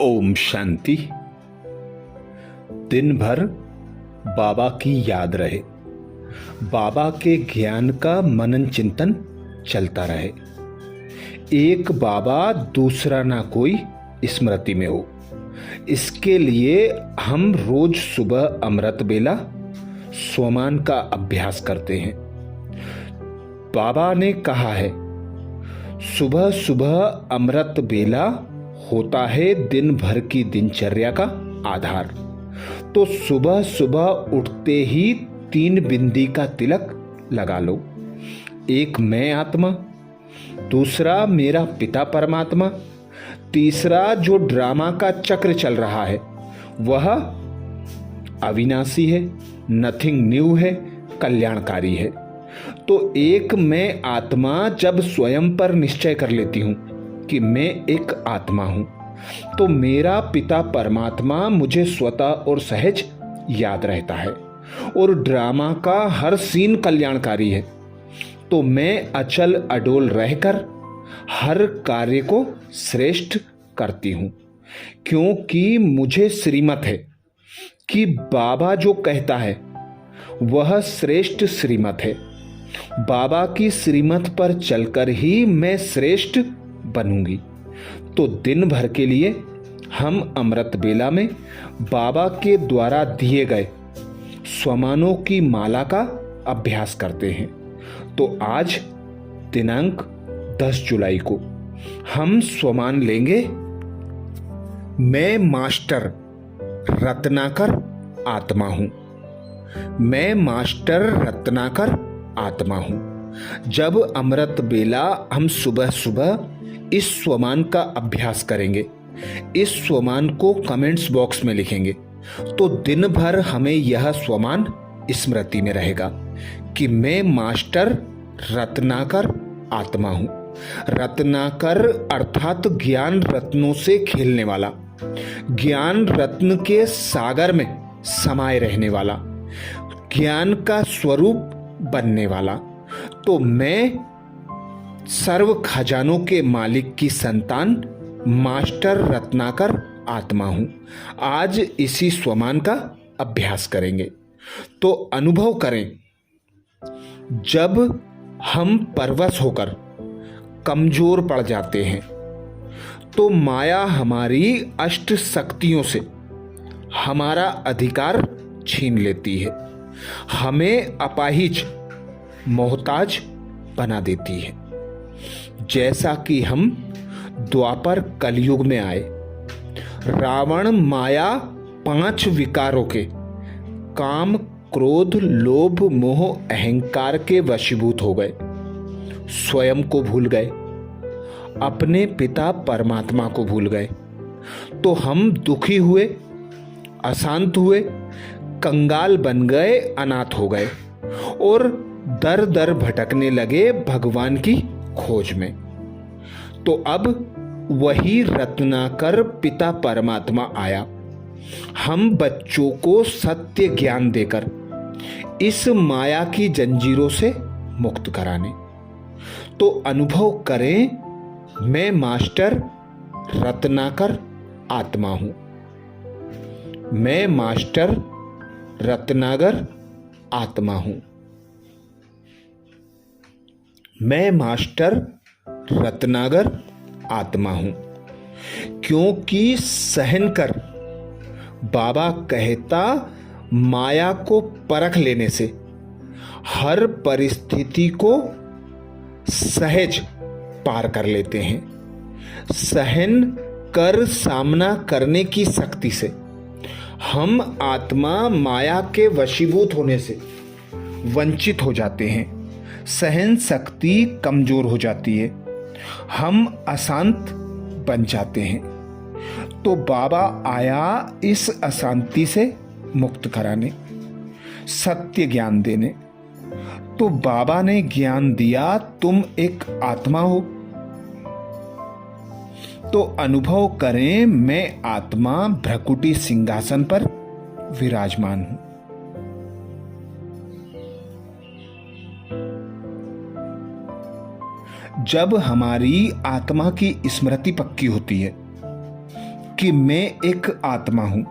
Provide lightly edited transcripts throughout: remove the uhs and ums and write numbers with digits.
ओम शांति। दिन भर बाबा की याद रहे, बाबा के ज्ञान का मनन चिंतन चलता रहे। एक बाबा दूसरा ना कोई स्मृति में हो, इसके लिए हम रोज सुबह अमृत बेला स्वमान का अभ्यास करते हैं। बाबा ने कहा है, सुबह सुबह अमृत बेला होता है दिन भर की दिनचर्या का आधार। तो सुबह सुबह उठते ही 3 बिंदी का तिलक लगा लो। एक मैं आत्मा, दूसरा मेरा पिता परमात्मा, तीसरा जो ड्रामा का चक्र चल रहा है वह अविनाशी है, नथिंग न्यू है, कल्याणकारी है। तो एक मैं आत्मा जब स्वयं पर निश्चय कर लेती हूं कि मैं एक आत्मा हूं, तो मेरा पिता परमात्मा मुझे स्वतः और सहज याद रहता है और ड्रामा का हर सीन कल्याणकारी है। तो मैं अचल अडोल रहकर हर कार्य को श्रेष्ठ करती हूं, क्योंकि मुझे श्रीमत है कि बाबा जो कहता है वह श्रेष्ठ श्रीमत है। बाबा की श्रीमत पर चलकर ही मैं श्रेष्ठ बनूंगी। तो दिन भर के लिए हम अमृत बेला में बाबा के द्वारा दिए गए स्वमानों की माला का अभ्यास करते हैं। तो आज दिनांक 10 जुलाई को हम स्वमान लेंगे, मैं मास्टर रत्नाकर आत्मा हूं। मैं मास्टर रत्नाकर आत्मा हूं। जब अमृत बेला हम सुबह सुबह इस स्वमान का अभ्यास करेंगे, इस स्वमान को कमेंट्स बॉक्स में लिखेंगे, तो दिन भर हमें यह स्वमान स्मृति में रहेगा कि मैं मास्टर रत्नाकर आत्मा हूं। रत्नाकर अर्थात ज्ञान रत्नों से खेलने वाला, ज्ञान रत्न के सागर में समाये रहने वाला, ज्ञान का स्वरूप बनने वाला। तो मैं सर्व खजानों के मालिक की संतान मास्टर रत्नाकर आत्मा हूं। आज इसी स्वमान का अभ्यास करेंगे। तो अनुभव करें, जब हम परवश होकर कमजोर पड़ जाते हैं तो माया हमारी अष्ट शक्तियों से हमारा अधिकार छीन लेती है, हमें अपाहिज मोहताज बना देती है। जैसा कि हम द्वापर कलयुग में आए, रावण माया 5 विकारों के काम क्रोध लोभ मोह अहंकार के वशीभूत हो गए, स्वयं को भूल गए, अपने पिता परमात्मा को भूल गए। तो हम दुखी हुए, अशांत हुए, कंगाल बन गए, अनाथ हो गए और दर दर भटकने लगे भगवान की खोज में। तो अब वही रत्नाकर पिता परमात्मा आया हम बच्चों को सत्य ज्ञान देकर इस माया की जंजीरों से मुक्त कराने। तो अनुभव करें, मैं मास्टर रत्नाकर आत्मा हूं। मैं मास्टर रत्नाकर आत्मा हूं। मैं मास्टर रत्नाकर आत्मा हूं। क्योंकि सहन कर बाबा कहता, माया को परख लेने से हर परिस्थिति को सहज पार कर लेते हैं। सहन कर सामना करने की शक्ति से हम आत्मा माया के वशीभूत होने से वंचित हो जाते हैं। सहन शक्ति कमजोर हो जाती है, हम अशांत बन जाते हैं। तो बाबा आया इस अशांति से मुक्त कराने, सत्य ज्ञान देने। तो बाबा ने ज्ञान दिया, तुम एक आत्मा हो। तो अनुभव करें, मैं आत्मा भ्रकुटी सिंहासन पर विराजमान हूं। जब हमारी आत्मा की स्मृति पक्की होती है कि मैं एक आत्मा हूं,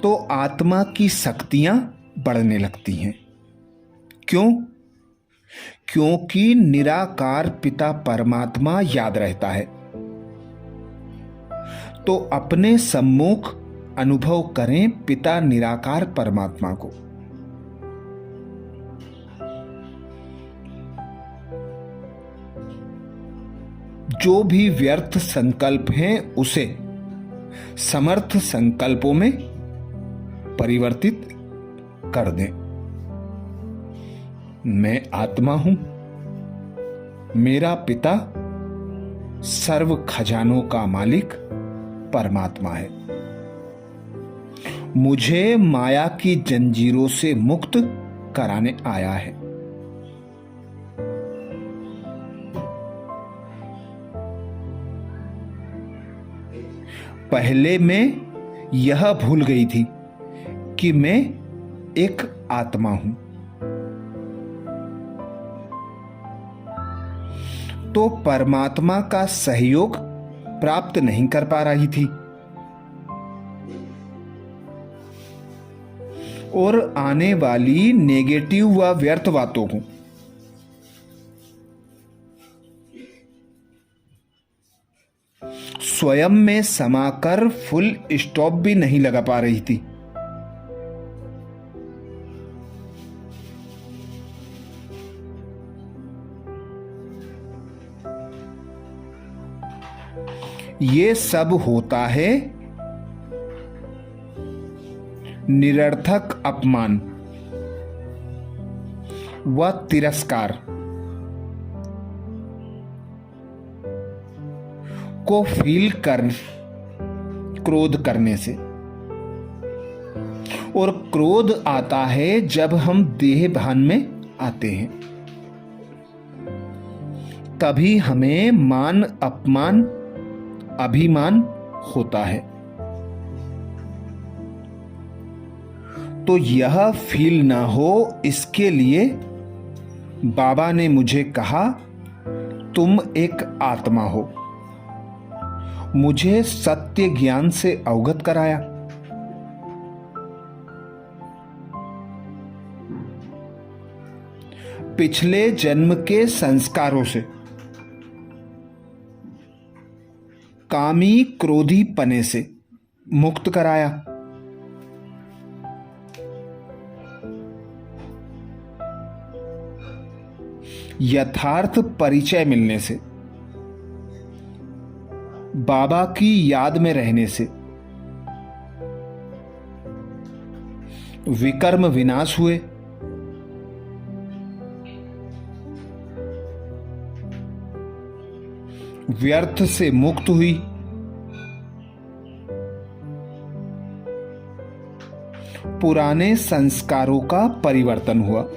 तो आत्मा की शक्तियां बढ़ने लगती हैं। क्यों? क्योंकि निराकार पिता परमात्मा याद रहता है। तो अपने सम्मुख अनुभव करें पिता निराकार परमात्मा को। जो भी व्यर्थ संकल्प हैं उसे समर्थ संकल्पों में परिवर्तित कर दें। मैं आत्मा हूं, मेरा पिता सर्व खजानों का मालिक परमात्मा है। मुझे माया की जंजीरों से मुक्त कराने आया है। पहले मैं यह भूल गई थी कि मैं एक आत्मा हूं, तो परमात्मा का सहयोग प्राप्त नहीं कर पा रही थी और आने वाली नेगेटिव व व्यर्थ बातों को स्वयं में समाकर फुल स्टॉप भी नहीं लगा पा रही थी। ये सब होता है निरर्थक अपमान व तिरस्कार को फील कर क्रोध करने से। और क्रोध आता है जब हम देह भान में आते हैं, तभी हमें मान अपमान अभिमान होता है। तो यह फील ना हो इसके लिए बाबा ने मुझे कहा तुम एक आत्मा हो। मुझे सत्य ज्ञान से अवगत कराया। पिछले जन्म के संस्कारों से, कामी क्रोधी पने से मुक्त कराया। यथार्थ परिचय मिलने से, बाबा की याद में रहने से विकर्म विनाश हुए। व्यर्थ से मुक्त हुई। पुराने संस्कारों का परिवर्तन हुआ।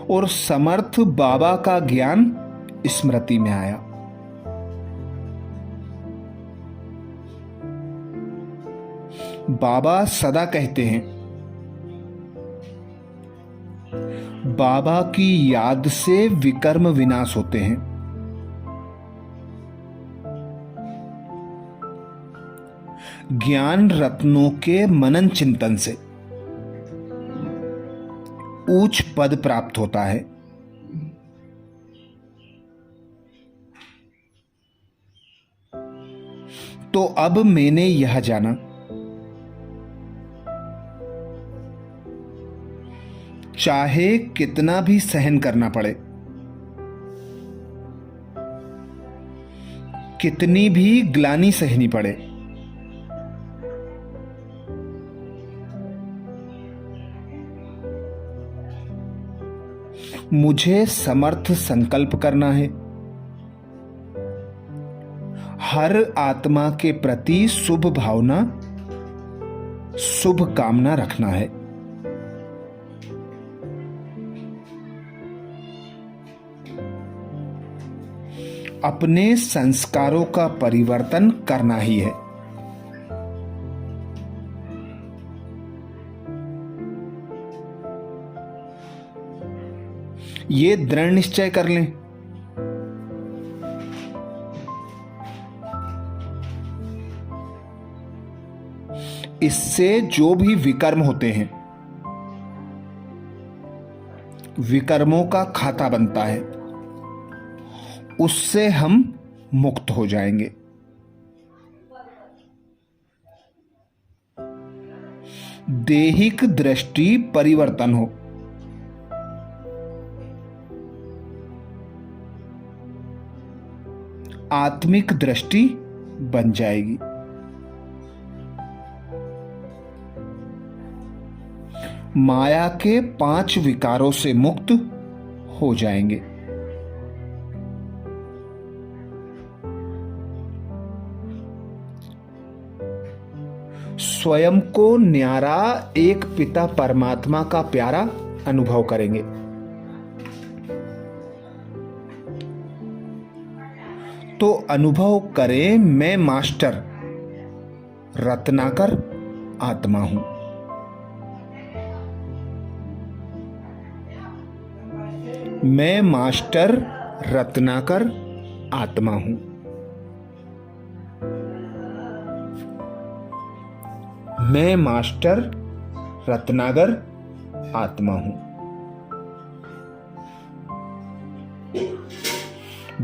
और समर्थ बाबा का ज्ञान स्मृति में आया। बाबा सदा कहते हैं, बाबा की याद से विकर्म विनाश होते हैं। ज्ञान रत्नों के मनन चिंतन से उच्च पद प्राप्त होता है। तो अब मैंने यह जाना, चाहे कितना भी सहन करना पड़े, कितनी भी ग्लानि सहनी पड़े, मुझे समर्थ संकल्प करना है। हर आत्मा के प्रति शुभ भावना, शुभ कामना रखना है। अपने संस्कारों का परिवर्तन करना ही है। ये दृढ़ निश्चय कर लें। इससे जो भी विकर्म होते हैं, विकर्मों का खाता बनता है, उससे हम मुक्त हो जाएंगे। देहिक दृष्टि परिवर्तन हो, आत्मिक दृष्टि बन जाएगी। माया के 5 विकारों से मुक्त हो जाएंगे। स्वयं को न्यारा एक पिता परमात्मा का प्यारा अनुभव करेंगे। तो अनुभव करें, मैं मास्टर रत्नाकर आत्मा हूं। मैं मास्टर रत्नाकर आत्मा हूं। मैं मास्टर रत्नाकर आत्मा हूं।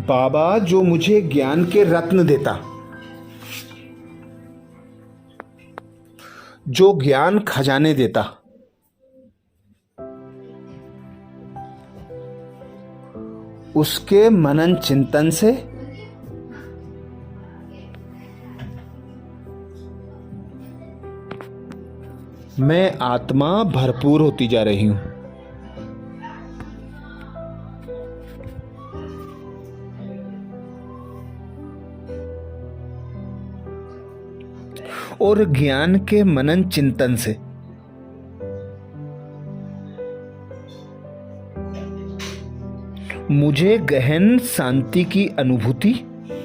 बाबा जो मुझे ज्ञान के रत्न देता, जो ज्ञान खजाने देता, उसके मनन चिंतन से मैं आत्मा भरपूर होती जा रही हूं। और ज्ञान के मनन चिंतन से मुझे गहन शांति की अनुभूति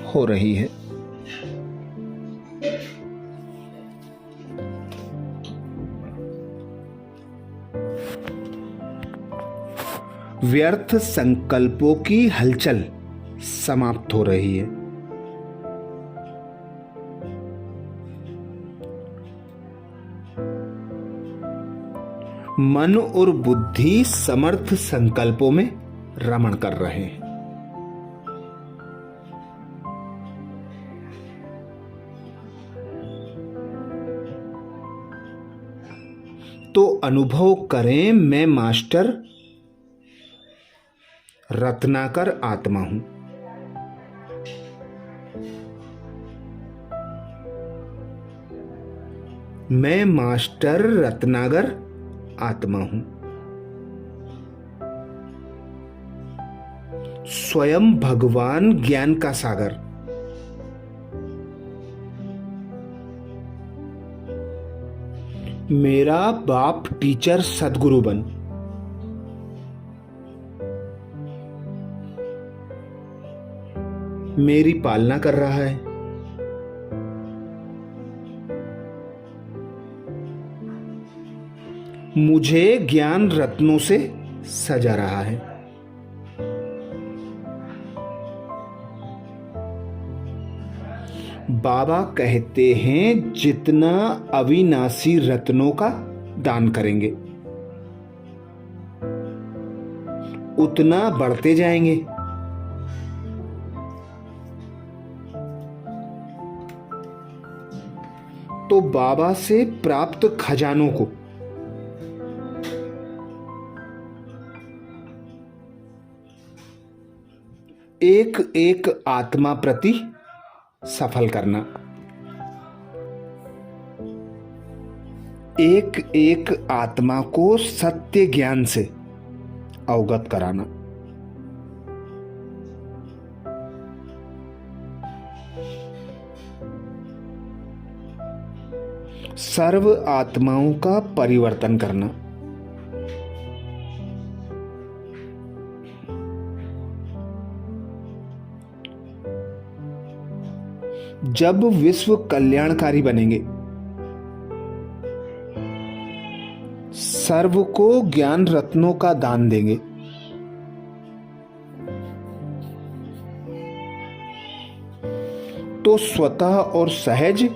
हो रही है। व्यर्थ संकल्पों की हलचल समाप्त हो रही है। मन और बुद्धि समर्थ संकल्पों में रमण कर रहे हैं। तो अनुभव करें, मैं मास्टर रत्नाकर आत्मा हूं। मैं मास्टर रत्नाकर आत्मा हूं। स्वयं भगवान ज्ञान का सागर, मेरा बाप टीचर सदगुरु बन मेरी पालना कर रहा है। मुझे ज्ञान रत्नों से सजा रहा है। बाबा कहते हैं, जितना अविनाशी रत्नों का दान करेंगे उतना बढ़ते जाएंगे। तो बाबा से प्राप्त खजानों को एक एक आत्मा प्रति सफल करना, एक एक आत्मा को सत्य ज्ञान से अवगत कराना। सर्व आत्माओं का परिवर्तन करना। जब विश्व कल्याणकारी बनेंगे, सर्व को ज्ञान रत्नों का दान देंगे, तो स्वतः और सहज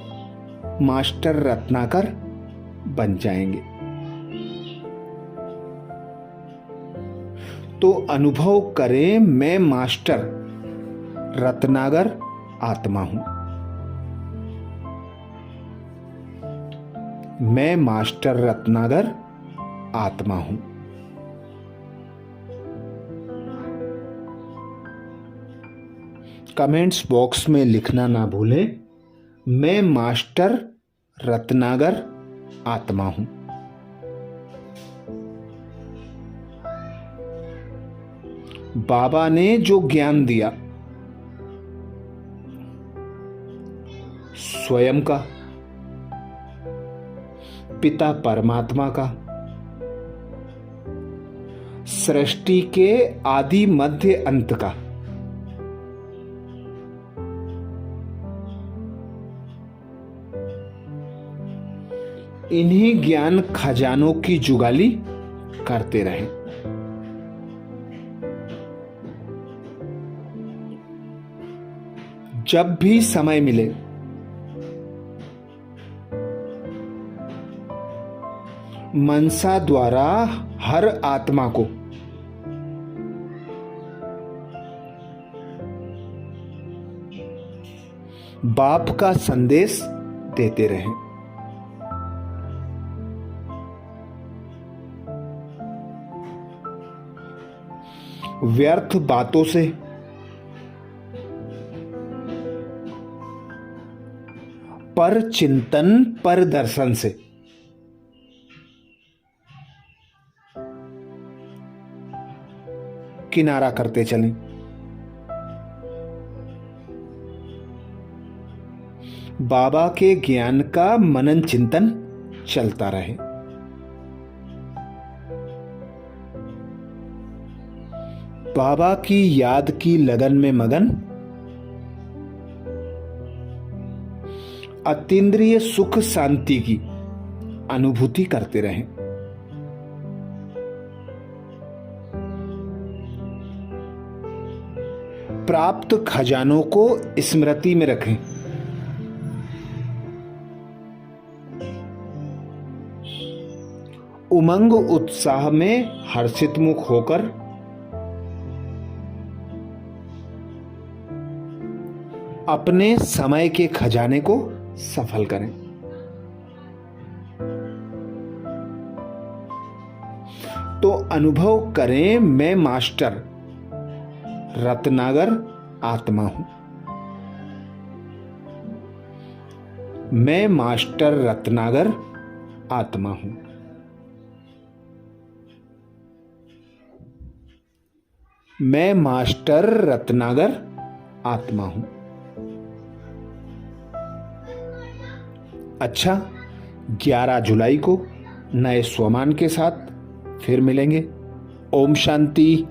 मास्टर रत्नाकर बन जाएंगे। तो अनुभव करें, मैं मास्टर रत्नाकर आत्मा हूं। मैं मास्टर रत्नाकर आत्मा हूं। कमेंट्स बॉक्स में लिखना ना भूलें, मैं मास्टर रत्नाकर आत्मा हूं। बाबा ने जो ज्ञान दिया स्वयं का, पिता परमात्मा का, सृष्टि के आदि मध्य अंत का, इन्हीं ज्ञान खजानों की जुगाली करते रहें। जब भी समय मिले मनसा द्वारा हर आत्मा को बाप का संदेश देते रहें। व्यर्थ बातों से, पर चिंतन, पर दर्शन से किनारा करते चलें। बाबा के ज्ञान का मनन चिंतन चलता रहे। बाबा की याद की लगन में मगन अतीन्द्रिय सुख शांति की अनुभूति करते रहें। प्राप्त खजानों को स्मृति में रखें। उमंग उत्साह में हर्षित मुख होकर अपने समय के खजाने को सफल करें। तो अनुभव करें, मैं मास्टर रत्नाकर आत्मा हूं। मैं मास्टर रत्नाकर आत्मा हूं। मैं मास्टर रत्नाकर आत्मा हूं। अच्छा, 11 जुलाई को नए स्वमान के साथ फिर मिलेंगे। ओम शांति।